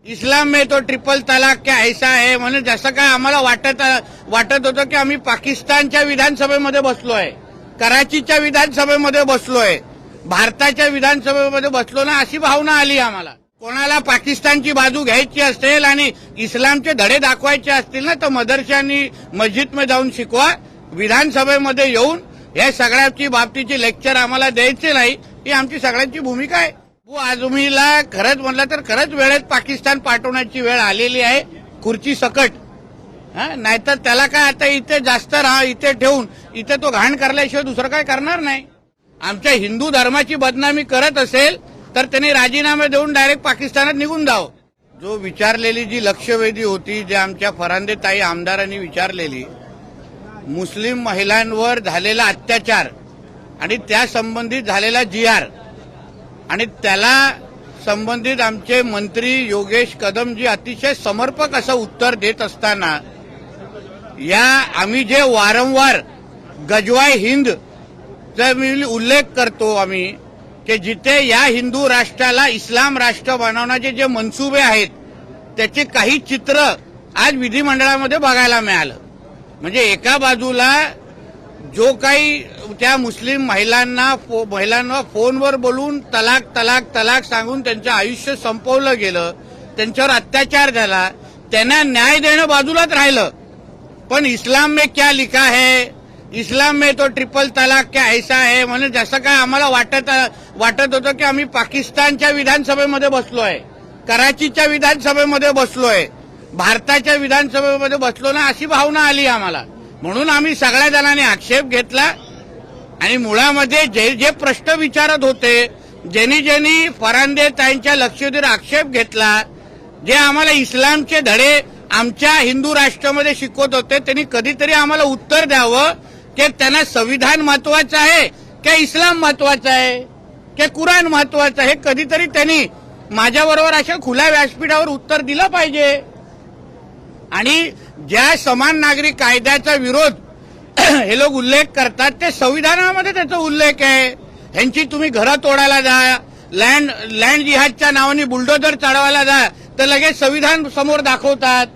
इस्लाम में तो ट्रिपल तलाक क्या ऐसा है म्हणून जसं काय आम्हाला वाटत होतं की आम्ही पाकिस्तानच्या विधानसभेमध्ये बसलोय, कराचीच्या विधानसभेमध्ये बसलोय, भारताच्या विधानसभेमध्ये बसलो ना, अशी भावना आली आम्हाला. कोणाला पाकिस्तानची बाजू घ्यायची असेल आणि इस्लामचे धडे दाखवायचे असतील ना, तर मदरशांनी मस्जिदमध्ये जाऊन शिकवा. विधानसभेमध्ये येऊन या सगळ्याची बाबतीची लेक्चर आम्हाला द्यायचे नाही, ही आमची सगळ्यांची भूमिका आहे. आझमीला खरंच म्हटलं तर खरंच वेळेत पाकिस्तान पाठवण्याची वेळ आलेली आहे, खुर्ची सकट. नाहीतर त्याला काय आता इथे जास्त इथे ठेवून इथे तो घाण करल्याशिवाय दुसरं काय करणार नाही. आमच्या हिंदू धर्माची बदनामी करत असेल तर त्यांनी राजीनामे देऊन डायरेक्ट पाकिस्तानात निघून जावं. जो विचारलेली जी लक्षवेधी होती, जे आमच्या फरांदे ताई आमदारांनी विचारलेली, मुस्लिम महिलांवर झालेला अत्याचार आणि त्या संबंधित झालेला GR आणि त्याला संबंधित आमचे मंत्री योगेश कदमजी अतिशय समर्पक असं उत्तर देत असताना, या आम्ही जे वारंवार गजवाय हिंद चा मी उल्लेख करतो आम्ही, की जिथे या हिंदू राष्ट्राला इस्लाम राष्ट्र बनवण्याचे जे मनसुबे आहेत त्याचे काही चित्र आज विधिमंडळामध्ये बघायला मिळालं. म्हणजे एका बाजूला जो काही त्या मुस्लिम महिलांना फोनवर बोलून तलाक तलाक तलाक सांगून त्यांचं आयुष्य संपवलं गेलं, त्यांच्यावर अत्याचार झाला, त्यांना न्याय देणं बाजूलाच राहिलं. पण इस्लाम में क्या लिखा है, इस्लाम में तो ट्रिपल तलाक क्या ऐसा है म्हणून जसं काय आम्हाला वाटत होतं की आम्ही पाकिस्तानच्या विधानसभेमध्ये बसलोय, कराचीच्या विधानसभेमध्ये बसलोय, भारताच्या विधानसभेमध्ये बसलो ना, अशी भावना आली आम्हाला. म्हणून आम्ही सगळ्या जणांनी आक्षेप घेतला आणि मुळामध्ये जे प्रश्न विचारत होते, ज्यांनी फरांदे ताईंच्या लक्षवेधीवर आक्षेप घेतला, जे आम्हाला इस्लामचे धडे आमच्या हिंदू राष्ट्रामध्ये शिकवत होते, त्यांनी कधीतरी आम्हाला उत्तर द्यावं की त्यांना संविधान महत्वाचं आहे की इस्लाम महत्वाचं आहे की कुराण महत्वाचं आहे. कधीतरी त्यांनी माझ्याबरोबर अशा खुल्या व्यासपीठावर उत्तर दिलं पाहिजे. आणि ज्या समान नागरिक कायद्याचा विरोध हे लोक उल्लेख करतात, ते संविधानामध्ये त्याचा उल्लेख आहे. ह्यांची तुम्ही घरं तोडायला जा, लँड जिहादच्या नावाने बुलडोजर चढवायला जा, तर लगेच संविधान समोर दाखवतात.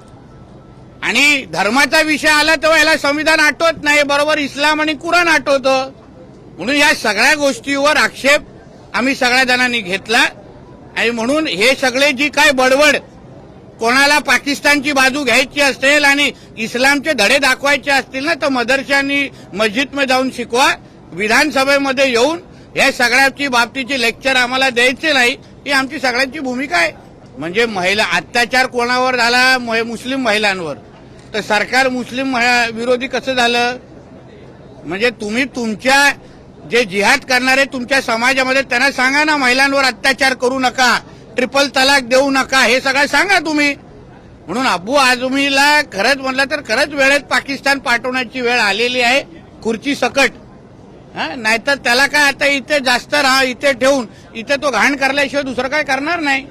आणि धर्माचा विषय आला तेव्हा याला संविधान आठवत नाही, बरोबर इस्लाम आणि कुराण आठवतं. म्हणून या सगळ्या गोष्टीवर आक्षेप आम्ही सगळ्या जणांनी घेतला. आणि म्हणून हे सगळे जी काय बडबड, कोणाला पाकिस्तानची बाजू घ्यायची असेल आणि इस्लामचे धडे दाखवायचे असतील ना, तर मदरशांनी मस्जिदमध्ये जाऊन शिकवा. विधानसभेमध्ये येऊन या सगळ्याची बाबतीची लेक्चर आम्हाला द्यायचे नाही, ही आमची सगळ्यांची भूमिका आहे. म्हणजे अत्याचार कोणावर झाला, मुस्लिम महिलांवर, तर सरकार मुस्लिम विरोधी कसं झालं. म्हणजे तुम्ही तुमच्या जे जिहाद करणारे तुमच्या समाजामध्ये त्यांना सांगा ना, महिलांवर अत्याचार करू नका, ट्रिपल तलाक देऊ नका, हे सगळं सांगा तुम्ही. म्हणून अबू आझमीला खरंच म्हटलं तर खरंच वेळेत पाकिस्तान पाठवण्याची वेळ आलेली आहे, खुर्ची सकट. नाहीतर त्याला काय आता इथे जास्त इथे ठेवून इथे तो घाण करल्याशिवाय दुसरं काय करणार नाही.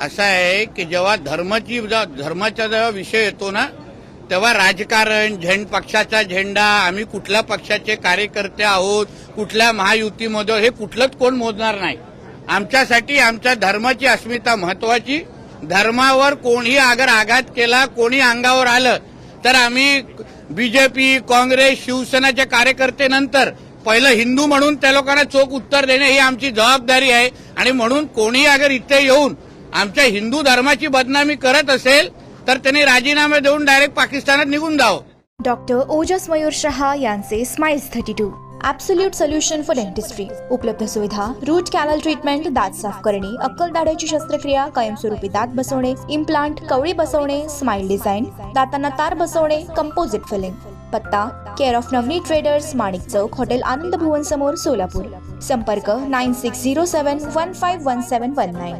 असं आहे की जेव्हा धर्माचा जेव्हा विषय येतो ना, तेव्हा राजकारण, पक्षाचा झेंडा, आम्ही कुठल्या पक्षाचे कार्यकर्ते आहोत, कुठल्या महायुतीमध्ये, हे कुठलंच कोण मोजणार नाही. आमच्यासाठी आमच्या धर्माची अस्मिता महत्वाची. धर्मावर कोणीही अगर आघात केला, कोणी अंगावर आलं, तर आम्ही बीजेपी, काँग्रेस, शिवसेनाचे कार्यकर्ते नंतर पहिलं हिंदू म्हणून त्या लोकांना चोख उत्तर देणे ही आमची जबाबदारी आहे. आणि म्हणून कोणी अगर इथे येऊन आमच्या हिंदू धर्माची बदनामी करत असेल तर त्यांनी राजीनामे देऊन डायरेक्ट पाकिस्तानात निघून जावं. डॉक्टर ओजस मयूर शहा यांचे smiles 32 absolute solution for dentistry. उपलब्ध सुविधा: रूट कॅनल ट्रीटमेंट, दात साफ करणे, अक्कल दाढेची शस्त्रक्रिया, कायमस्वरूपी दात बसवणे, इम्प्लांट, कवळी बसवणे, स्माइल डिझाईन, दातांना तार बसवणे, कंपोजिट फिलिंग. पत्ता: care of Navneet traders, Manik Chowk, hotel Anand Bhuvan समोर, सोलापूर. संपर्क: 9607151719.